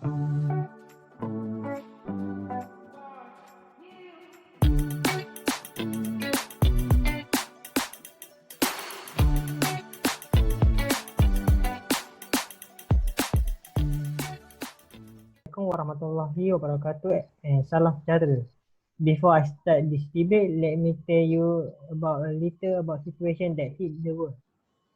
Assalamualaikum warahmatullahi wabarakatuh and salam sejahtera. Before I start this debate, let me tell you about a little about situation that hit the world.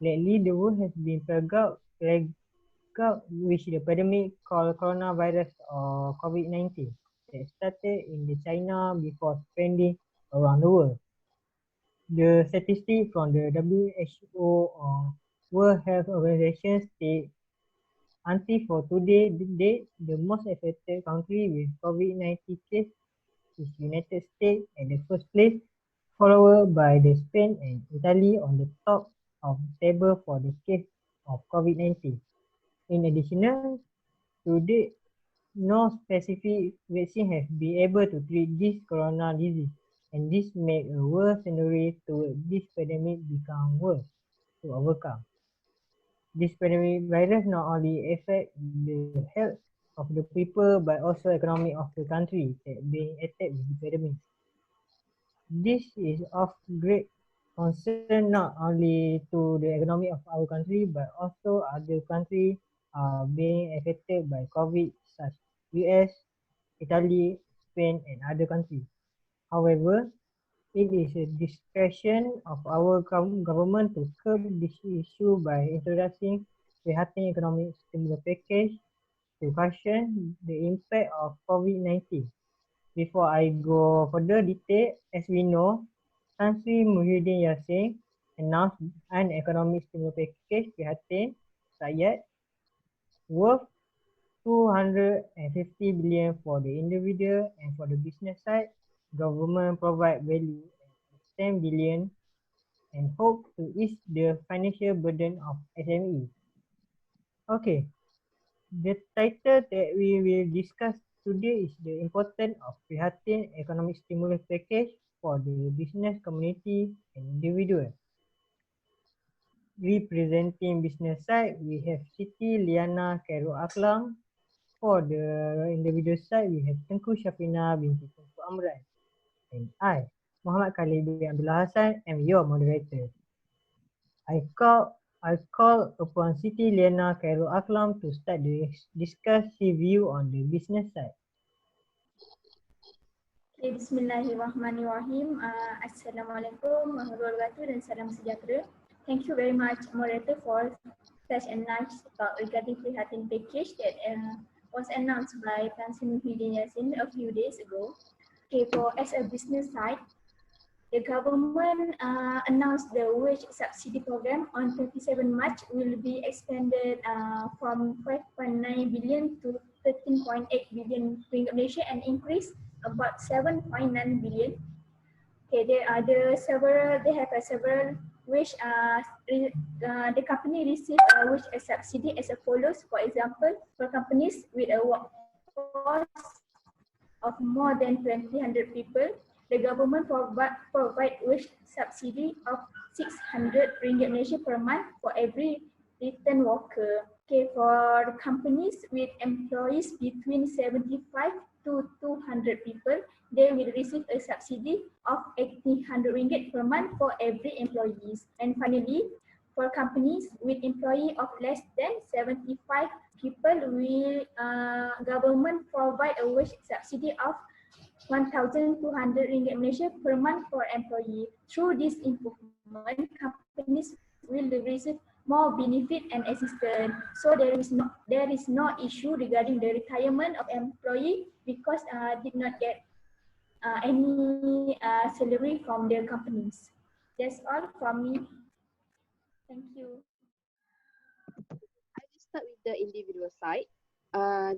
Lately, the world has been plagued with the pandemic called coronavirus or COVID-19 that started in the China before spreading around the world. The statistics from the WHO or World Health Organization state until for today, the most affected country with COVID-19 case is United States at the first place, followed by the Spain and Italy on the top of the table for the case of COVID-19. In addition, to date, no specific vaccine has been able to treat this corona disease, and this makes a worse scenario toward this pandemic become worse to overcome. This pandemic virus not only affect the health of the people but also economy of the country that being attacked with the pandemic. This is of great concern not only to the economy of our country but also other countries are being affected by COVID such US, Italy, Spain and other countries. However, it is a discretion of our government to curb this issue by introducing PRIHATIN economic stimulus package to cushion the impact of COVID-19. Before I go further detail, as we know, Tan Sri Muhyiddin Yassin announced an economic stimulus package PRIHATIN rakyat worth 250 billion for the individual and for the business side. Government provide value at 10 billion and hope to ease the financial burden of SMEs. Okay, the title that we will discuss today is the importance of PRIHATIN economic stimulus package for the business community and individual. Representing business side, we have Siti Liana Khairul Aklam. For the individual side, we have Tengku Syafina binti Tengku Amran. And I, Muhammad Khalid bin Abdullah Hassan, am your moderator. I call upon Siti Liana Khairul Aklam to start the discuss his view on the business side. Okay, Bismillahirrahmanirrahim. Assalamualaikum warahmatullahi wabarakatuh dan salam sejahtera. Thank you very much, moderator, for such a nice talk regarding PRIHATIN package that was announced by Tan Sri Muhyiddin Yassin a few days ago. Okay, as a business side, the government announced the wage subsidy program on 27 March will be expanded from 5.9 billion to 13.8 billion ringgit Malaysia and increase about 7.9 billion. Okay, they have several wage. The company receive a wage subsidy as follows. For example, for companies with a workforce of more than 200 people, the government provide wage subsidy of 600 ringgit Malaysia per month for every return worker. Okay, for companies with employees between 75 to 200 people, they will receive a subsidy of 1,800 ringgit per month for every employees. And finally, for companies with employee of less than 75 people, will government provide a wage subsidy of 1,200 ringgit Malaysia per month for employee. Through this improvement, companies will receive more benefit and assistance. So there is no issue regarding the retirement of employee because did not get any salary from their companies. That's all from me. Thank you. I will start with the individual side.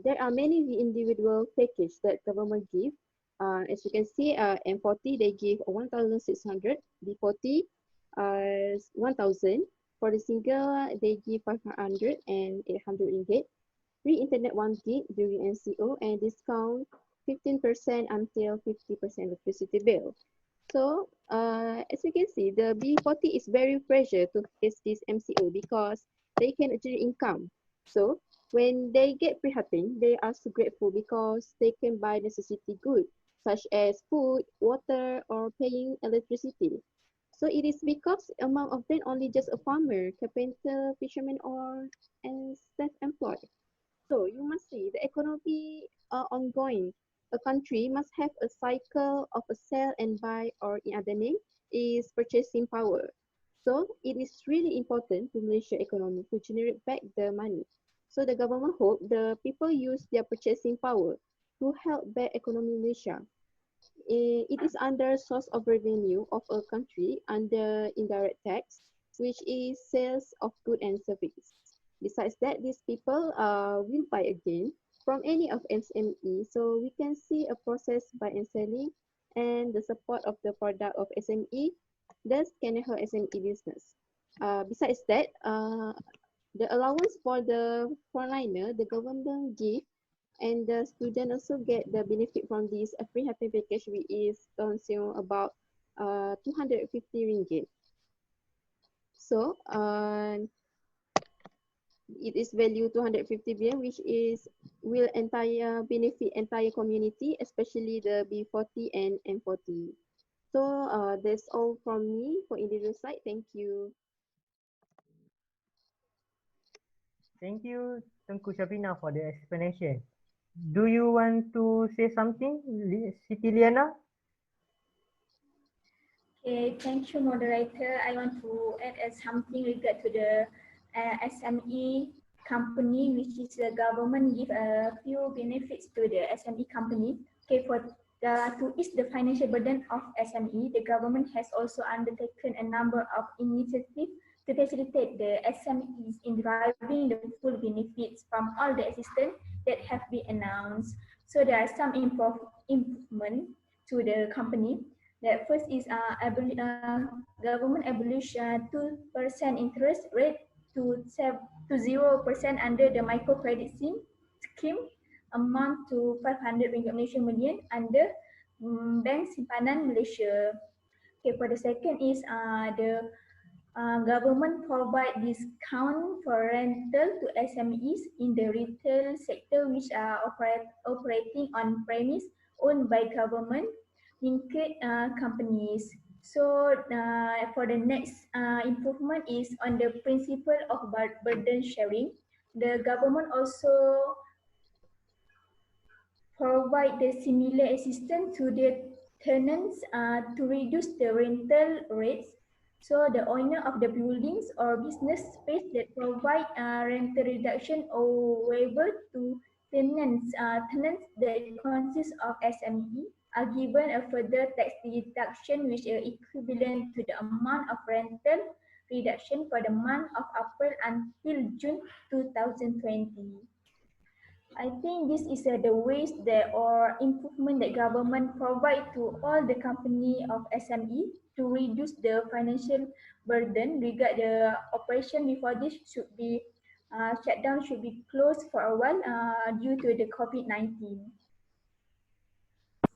There are many individual packages that government give. As you can see, M40 they give 1,600, B40 1,000. For the single, they give 500 and 800 ringgit. Free internet 1 gig during MCO and discount 15% until 50% electricity bill. So, as you can see, the B40 is very pressure to face this MCO because they can achieve income. So, When they get prihatin, they are so grateful because they can buy necessity goods such as food, water, or paying electricity. So it is because among of them only just a farmer, carpenter, fisherman, or and self-employed. So you must see the economy ongoing. A country must have a cycle of a sell and buy, or in other name, is purchasing power. So it is really important to Malaysia economy to generate back the money. So the government hope the people use their purchasing power to help back economy Malaysia. It is under source of revenue of a country under indirect tax, which is sales of good and service. Besides that, these people will buy again from any of SME. So we can see a process buy and selling and the support of the product of SME, thus can help SME business. Besides that, the allowance for the foreigner, the government give and the student also get the benefit from this free happy package, which is consume about 250 ringgit. So it is value 250 billion, which is will entire benefit entire community, especially the B40 and M40. So that's all from me for individual side. Thank you. Thank you, Tengku Syafina, for the explanation. Do you want to say something, Siti Liana? Okay, thank you, moderator. I want to add something regard to the SME company, which is the government give a few benefits to the SME company. Okay, to ease the financial burden of SME, the government has also undertaken a number of initiatives to facilitate the SMEs in deriving the full benefits from all the assistance that have been announced. So there are some improvement to the company. The first is government abolish 2% interest rate to 0% under the microcredit scheme, amount to 500 ringgit Malaysia million under Bank Simpanan Malaysia. Okay, for the second is the government provide discount for rental to SMEs in the retail sector which are operating on premise owned by government linked companies. So for the next improvement is on the principle of burden sharing. The government also provide the similar assistance to the tenants to reduce the rental rates. So the owner of the buildings or business space that provide rental reduction or waiver to tenants that consist of SME are given a further tax deduction which is equivalent to the amount of rental reduction for the month of April until June 2020. I think this is the ways that or improvement that government provide to all the company of SME to reduce the financial burden regard the operation before this should be shut down, should be closed for a while due to the COVID-19.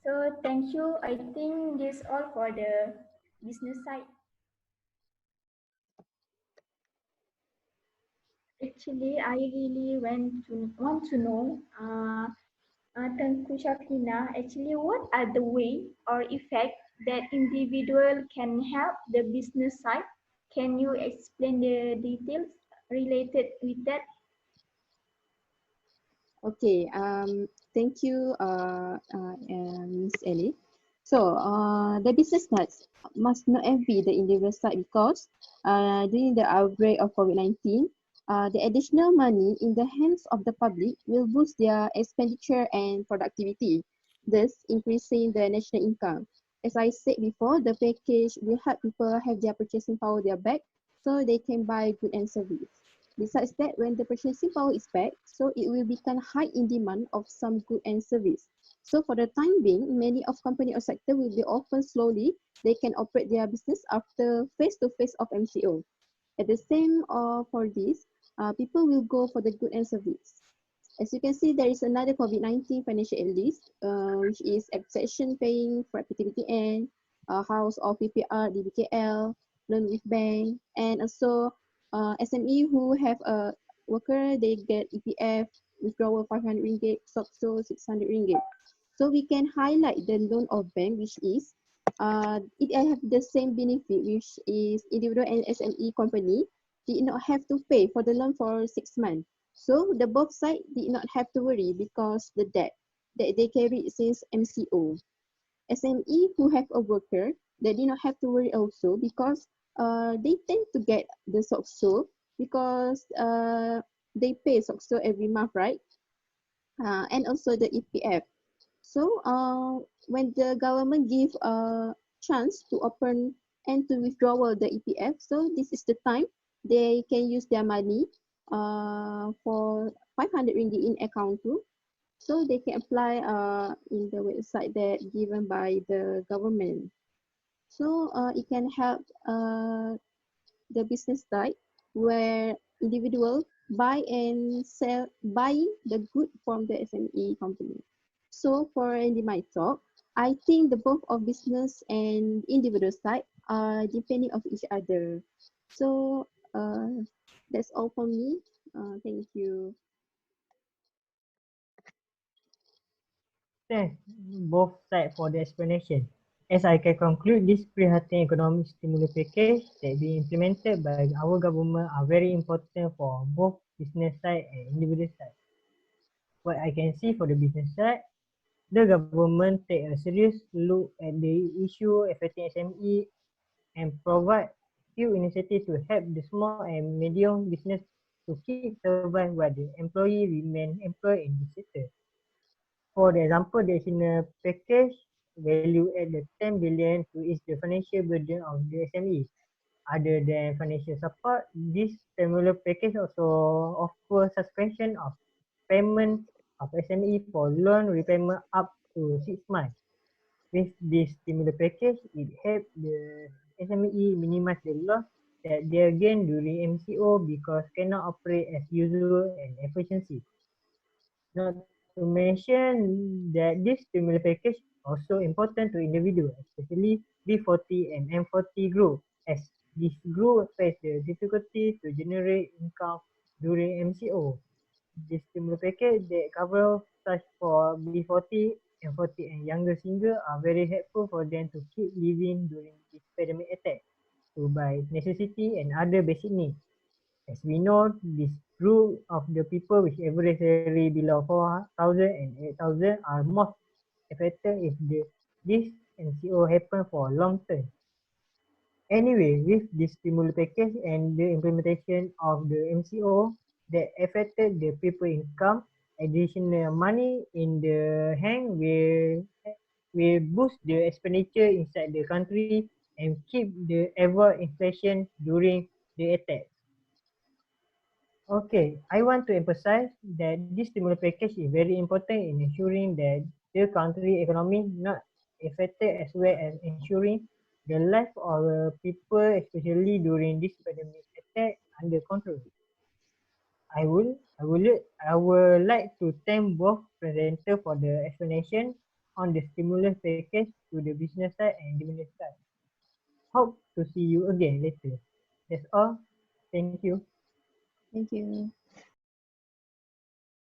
So thank you. I think this all for the business side. Actually, I really want to know Tengku Syafina, actually what are the way or effect that individual can help the business side? Can you explain the details related with that? Okay, thank you, Miss Ellie. So, the business must not envy the individual side because during the outbreak of COVID-19, the additional money in the hands of the public will boost their expenditure and productivity, thus increasing the national income. As I said before, the package will help people have their purchasing power their back so they can buy good and service. Besides that, when the purchasing power is back, so it will become high in demand of some good and service. So for the time being, many of company or sector will be open slowly. They can operate their business after face-to-face of MCO. At the same for this, people will go for the good and service. As you can see, there is another COVID-19 financial aid list, which is exception paying for activity N, house or PPR, DBKL, loan with bank, and also SME worker, they get EPF, withdrawal 500 ringgit, SOCSO 600 ringgit. So we can highlight the loan of bank, which is it have the same benefit, which is individual and SME company did not have to pay for the loan for 6 months. So the both side did not have to worry because the debt that they carried since MCO. SME who have a worker, they did not have to worry also because they tend to get the SOCSO because they pay SOCSO every month, right? And also the EPF. So when the government give a chance to open and to withdraw the EPF, so this is the time they can use their money for 500 ringgit in account too. So they can apply in the website that given by the government. So it can help the business side where individual buy and sell, buying the good from the SME company. So for ending my talk, I think the both of business and individual side are depending of each other. So that's all for me. Thank you. Thanks both sides for the explanation. As I can conclude, this Prihatin economic stimulus package that be implemented by our government are very important for both business side and individual side. What I can see for the business side, the government take a serious look at the issue affecting SME and provide few initiatives to help the small and medium business to keep survive while the employee remain employed in the sector. For example, there is a package value at the 10 billion to ease the financial burden of the SME. Other than financial support, this stimulus package also offers suspension of payment of SME for loan repayment up to 6 months. With this stimulus package, it helps the SME minimize the loss that they gain during MCO because cannot operate as usual and efficiency. Not to mention that this stimulus package also important to individuals, especially B40 and M40 group, as this group face the difficulty to generate income during MCO. This stimulus package that cover such for B40, M40 and younger single are very helpful for them to keep living during this pandemic attack, to buy necessity and other basic needs. As we know, this group of the people with average salary below 4,000 and 8,000 are most affected if this MCO happen for long term. Anyway, with this stimulus package and the implementation of the MCO that affected the people income, additional money in the hand will boost the expenditure inside the country and keep the ever inflation during the attack. Okay, I want to emphasize that this stimulus package is very important in ensuring that the country economy not affected as well as ensuring the life of people, especially during this pandemic attack, under control. I would like to thank both presenters for the explanation on the stimulus package to the business side and individual side. Hope to see you again later. That's all. Thank you. Thank you.